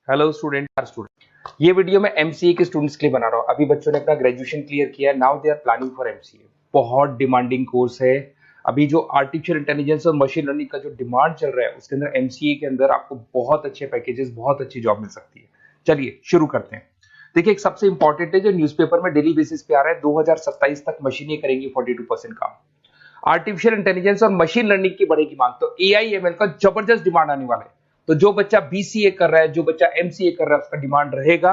Hello student, ये video मैं MCA के स्टूडेंट्स के लिए बना रहा हूँ। अभी बच्चों ने अपना ग्रेजुएशन क्लियर किया है, now they are planning for MCA. बहुत डिमांडिंग कोर्स है। अभी जो आर्टिफिशियल इंटेलिजेंस और मशीन लर्निंग का जो डिमांड चल रहा है उसके अंदर एमसीए के अंदर आपको बहुत अच्छे पैकेजेस, बहुत अच्छी जॉब मिल सकती है। चलिए शुरू करते हैं। देखिए, एक सबसे इंपॉर्टेंट है जो न्यूज़पेपर में डेली बेसिस पे आ रहा है, 2027 तक मशीनें करेंगी 42% काम। आर्टिफिशियल इंटेलिजेंस और मशीन लर्निंग की बढ़ेगी मांग, तो एआई एमएल का जबरदस्त डिमांड आने वाला है। तो जो बच्चा बीसीए कर रहा है, जो बच्चा एमसीए कर रहा है, उसका डिमांड रहेगा।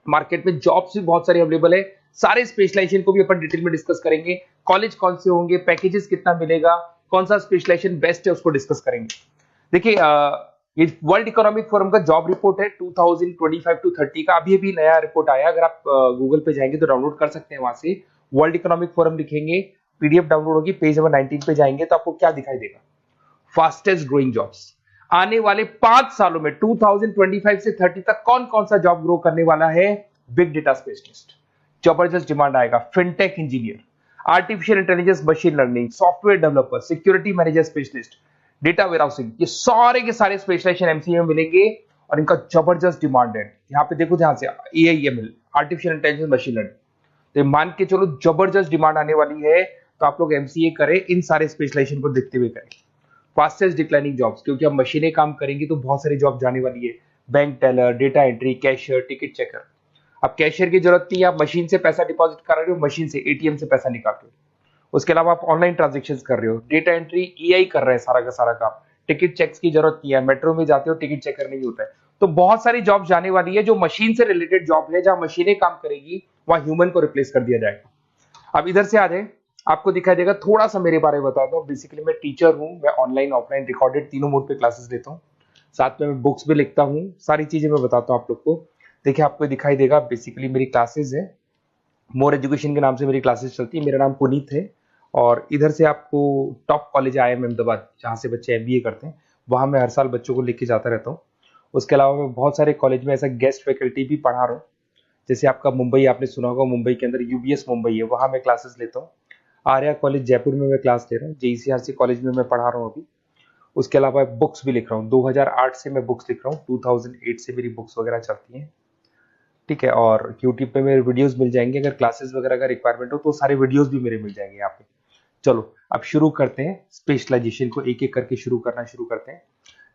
मार्केट में जॉब्स भी बहुत सारी अवेलेबल है। सारे स्पेशलाइजेशन को भी अपन डिटेल में डिस्कस करेंगे। कॉलेज कौन से होंगे, पैकेजेस कितना मिलेगा, कौन सा स्पेशलाइजेशन बेस्ट है, उसको डिस्कस करेंगे। देखिए, ये वर्ल्ड इकोनॉमिक फोरम का जॉब रिपोर्ट है 2025 टू 30 का। अभी अभी नया रिपोर्ट आया, अगर आप गूगल पे जाएंगे तो डाउनलोड कर सकते हैं। वहां से वर्ल्ड इकोनॉमिक फोरम लिखेंगे, पीडीएफ डाउनलोड होगी, पेज नंबर 19 पे जाएंगे तो आपको क्या दिखाई देगा? Fastest growing jobs. आने वाले 5 सालों में 2025 से 30 तक कौन कौन सा जॉब ग्रो करने वाला है? बिग डेटा स्पेशलिस्ट, जबरदस्त डिमांड आएगा। Fintech engineer, artificial intelligence, machine learning, software developer, security manager specialist, data warehousing, ये सारे के सारे स्पेशलाइजेशन एमसीए में मिलेंगे और इनका जबरदस्त डिमांड है। यहाँ पे देखो ध्यान से, AIML, artificial intelligence, machine learning, तो मान के चलो जबरदस्त डिमांड आने वाली है। तो आप लोग एमसीए करें, इन सारे स्पेशलाइजेशन को देखते हुए करें। फास्टेस्ट डिक्लाइनिंग जॉब्स, क्योंकि अब मशीनें काम करेंगी तो बहुत सारी जॉब जाने वाली है। Bank teller, data entry, cashier, ticket checker. अब कैशियर की जरूरत नहीं है, आप मशीन से पैसा डिपॉजिट कर रहे हो, मशीन से एटीएम से पैसा निकाल रहे हो। उसके अलावा आप ऑनलाइन ट्रांजेक्शन कर रहे हो, डेटा एंट्री एआई कर रहे हैं सारा का सारा काम। टिकट चेक्स की जरूरत नहीं है, मेट्रो में जाते हो टिकट चेकर नहीं होता है। तो बहुत सारी जॉब जाने वाली है जो मशीन से रिलेटेड जॉब है, जहां मशीनें काम करेगी वहां ह्यूमन को रिप्लेस कर दिया जाएगा। अब इधर से आ जाए, आपको दिखाई देगा। थोड़ा सा मेरे बारे में बता दो। बेसिकली मैं टीचर हूं, मैं ऑनलाइन ऑफलाइन रिकॉर्डेड तीनों मोड पे क्लासेस लेता हूं। साथ में मैं बुक्स भी लिखता हूं, सारी चीजें मैं बताता हूं आप लोग को। देखिए, आपको दिखाई देगा, बेसिकली मेरी क्लासेस है, मोर एजुकेशन के नाम से मेरी क्लासेस चलती है। मेरा नाम पुनीत है। और इधर से आपको टॉप कॉलेज आईआईएम अहमदाबाद, जहाँ से बच्चे एमबीए करते हैं, वहां मैं हर साल बच्चों को लेके जाता रहता हूँ। उसके अलावा मैं बहुत सारे कॉलेज में ऐसा गेस्ट फैकल्टी भी पढ़ा रहा हूँ। जैसे आपका मुंबई, आपने सुना होगा, मुंबई के अंदर यूबीएस मुंबई है, वहां मैं क्लासेस लेता हूँ। आर्या कॉलेज जयपुर में मैं क्लास ले रहा हूँ। जेईसीआरसी कॉलेज में मैं पढ़ा रहा हूँ अभी। उसके अलावा बुक्स भी लिख रहा हूँ, 2008 से मैं बुक्स लिख रहा हूँ, 2008 से मेरी बुक्स वगैरह चलती हैं। ठीक है, और यूट्यूब पे मेरे वीडियोस मिल जाएंगे। अगर क्लासेस वगैरह का रिक्वायरमेंट हो तो सारे वीडियोस भी मेरे मिल जाएंगे यहाँ पे। चलो अब शुरू करते हैं, स्पेशलाइजेशन को एक एक करके शुरू करते हैं।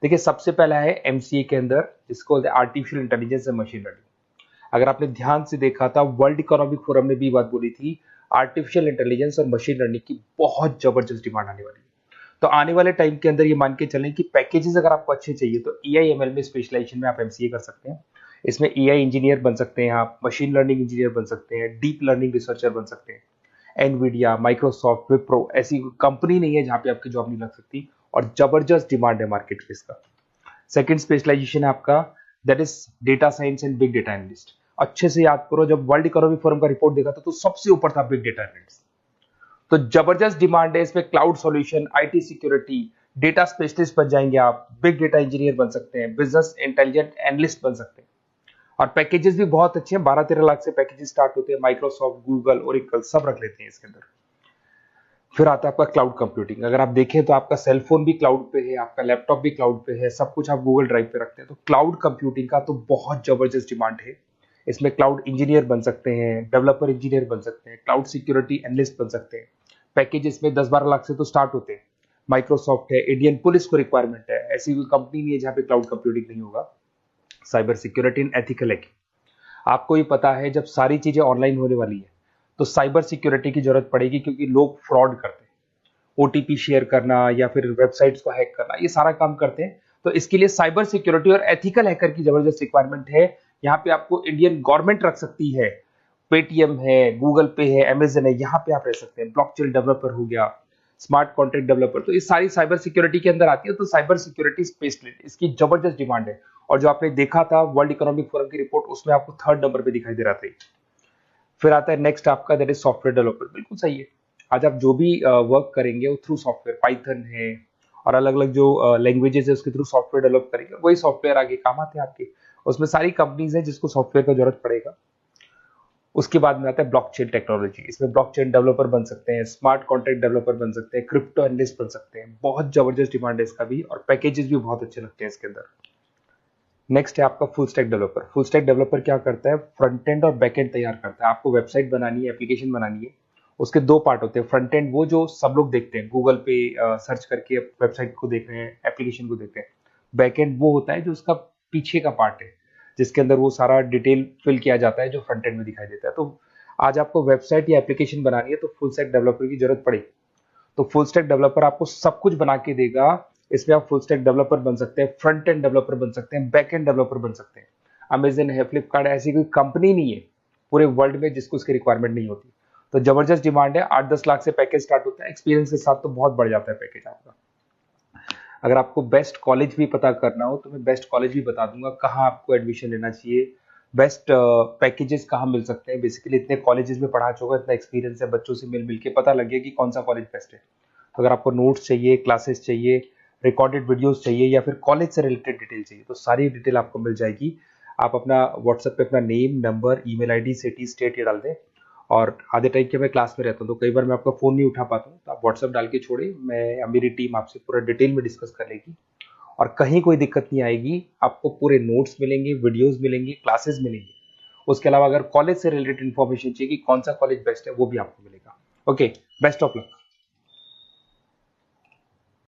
देखिए, सबसे पहला है एमसीए के अंदर, जिसको artificial intelligence and machine learning. अगर आपने ध्यान से देखा था, वर्ल्ड इकोनॉमिक फोरम ने भी बात बोली थी, आर्टिफिशियल इंटेलिजेंस और मशीन लर्निंग की बहुत जबरदस्त डिमांड आने वाली है। तो आने वाले टाइम के अंदर ये मान के चलें कि पैकेजेस अगर आपको अच्छे चाहिए तो एआईएमएल में स्पेशलाइजेशन में आप एमसीए कर सकते हैं। इसमें एआई इंजीनियर बन सकते हैं, आप मशीन लर्निंग इंजीनियर बन सकते हैं, डीप लर्निंग रिसर्चर बन सकते हैं। एनवीडिया, माइक्रोसॉफ्ट, विप्रो, ऐसी कंपनी नहीं है जहां पे आपकी जॉब नहीं लग सकती, और जबरदस्त डिमांड है मार्केट में इसका। सेकंड स्पेशलाइजेशन है आपका, that is data science and big data analyst. अच्छे से याद करो, जब वर्ल्ड इकोनॉमिक फोरम का रिपोर्ट देखा था तो सबसे ऊपर था बिग डेटा एनालिस्ट। तो जबरदस्त डिमांड है इसमें। Cloud solution, IT security, data specialist बन जाएंगे आप, बिग डेटा इंजीनियर बन सकते हैं, बिजनेस इंटेलिजेंट एनालिस्ट बन सकते हैं। और पैकेजेस भी बहुत अच्छे हैं, 12-13 लाख से पैकेजेस स्टार्ट होते हैं। माइक्रोसॉफ्ट, गूगल, ओरेकल सब रख लेते हैं इसके अंदर। फिर आता है आपका क्लाउड कंप्यूटिंग। अगर आप देखें तो आपका सेल फोन भी क्लाउड पे है, आपका लैपटॉप भी क्लाउड पे है, सब कुछ आप गूगल ड्राइव पे रखते हैं। तो क्लाउड कंप्यूटिंग का तो बहुत जबरदस्त डिमांड है। इसमें क्लाउड इंजीनियर बन सकते हैं, डेवलपर इंजीनियर बन सकते हैं, क्लाउड सिक्योरिटी एनालिस्ट बन सकते हैं। पैकेज इसमें 10-12 लाख से तो स्टार्ट होते हैं। माइक्रोसॉफ्ट है, इंडियन पुलिस को रिक्वायरमेंट है, ऐसी कोई कंपनी नहीं है जहां पे क्लाउड कंप्यूटिंग नहीं होगा। Cyber security and ethical hacking, आपको ही पता है जब सारी चीजें ऑनलाइन होने वाली है तो साइबर सिक्योरिटी की जरूरत पड़ेगी, क्योंकि लोग फ्रॉड करते हैं। ओटीपी शेयर करना या फिर वेबसाइट्स को हैक करना, ये सारा काम करते हैं। तो इसके लिए साइबर सिक्योरिटी और एथिकल हैकर की जबरदस्त रिक्वायरमेंट है। यहाँ पे आपको इंडियन गवर्नमेंट रख सकती है, पेटीएम है, गूगल पे है, अमेजन है, यहाँ पे आप रह सकते हैं। ब्लॉकचेन डेवलपर हो गया, स्मार्ट कॉन्ट्रैक्ट डेवलपर, तो ये सारी साइबर सिक्योरिटी के अंदर आती है। तो साइबर सिक्योरिटी स्पेशलिस्ट, इसकी जबरदस्त डिमांड है। और जो आपने देखा था वर्ल्ड इकोनॉमिक फोरम की रिपोर्ट, उसमें आपको 3rd नंबर पे दिखाई दे रहा था। फिर आता है नेक्स्ट आपका, दैट इज सॉफ्टवेयर डेवलपर। बिल्कुल सही है। आज आप जो भी वर्क करेंगे वो थ्रू सॉफ्टवेयर, पाइथन है और अलग अलग जो लैंग्वेजेस है उसके थ्रू सॉफ्टवेयर डेवलप करेंगे, वही सॉफ्टवेयर आगे काम आते हैं आपके। उसमें सारी कंपनीज है जिसको सॉफ्टवेयर का जरूरत पड़ेगा। उसके बाद में आता है ब्लॉकचेन टेक्नोलॉजी। इसमें ब्लॉकचेन डेवलपर बन सकते हैं, स्मार्ट कॉन्ट्रैक्ट डेवलपर बन सकते हैं, क्रिप्टो एनालिस्ट बन सकते हैं। बहुत जबरदस्त डिमांड है इसका भी, और पैकेजेस भी बहुत अच्छे लगते हैं इसके अंदर। नेक्स्ट है आपका full stack developer. Full stack developer क्या करता है, फ्रंट एंड और बैक एंड तैयार करता है। आपको वेबसाइट बनानी है, एप्लीकेशन बनानी है, उसके दो पार्ट होते हैं। फ्रंट एंड वो जो सब लोग देखते हैं, गूगल पे सर्च करके वेबसाइट को देख रहे हैं, एप्लीकेशन को देख रहे हैं। बैक एंड वो होता है जो उसका पीछे का पार्ट है, जिसके अंदर वो सारा डिटेल फिल किया जाता है जो फ्रंट एंड में दिखाई देता है। तो आज आपको वेबसाइट या एप्लीकेशन बनानी है तो फुल स्टैक डेवलपर की जरूरत पड़ेगी। तो फुल स्टैक डेवलपर आपको सब कुछ बना के देगा। इसमें आप फुल स्टैक डेवलपर बन सकते हैं, फ्रंट एंड डेवलपर बन सकते हैं, बैक एंड डेवलपर बन सकते हैं। अमेजन है, फ्लिपकार्ट, ऐसी कोई कंपनी नहीं है पूरे वर्ल्ड में जिसको उसकी रिक्वायरमेंट नहीं होती। तो जबरदस्त डिमांड है, 8-10 लाख से पैकेज स्टार्ट होता है, एक्सपीरियंस के साथ तो बहुत बढ़ जाता है पैकेज आपका। अगर आपको बेस्ट कॉलेज भी पता करना हो तो मैं बेस्ट कॉलेज भी बता दूंगा, कहाँ आपको एडमिशन लेना चाहिए, बेस्ट पैकेजेस कहाँ मिल सकते हैं। बेसिकली इतने कॉलेजेस में पढ़ा चुका, इतना एक्सपीरियंस है, बच्चों से मिल मिल के पता लग गया कि कौन सा कॉलेज बेस्ट है। अगर आपको नोट्स चाहिए, क्लासेस चाहिए, रिकॉर्डेड वीडियोस चाहिए, या फिर कॉलेज से रिलेटेड डिटेल चाहिए, तो सारी डिटेल आपको मिल जाएगी। आप अपना व्हाट्सएप पे अपना name, number, email ID, city, state ये डाल दें। और आधे टाइम के मैं क्लास में रहता हूँ तो कई बार मैं आपका फ़ोन नहीं उठा पाता हूँ, तो आप व्हाट्सएप डाल के छोड़े, मैं या मेरी टीम आपसे पूरा डिटेल में डिस्कस कर लेगी। और कहीं कोई दिक्कत नहीं आएगी, आपको पूरे नोट्स मिलेंगे, वीडियोस मिलेंगे, क्लासेस मिलेंगे। उसके अलावा अगर कॉलेज से रिलेटेड इन्फॉर्मेशन चाहिए कि कौन सा कॉलेज बेस्ट है, वो भी आपको मिलेगा। Okay, best of luck.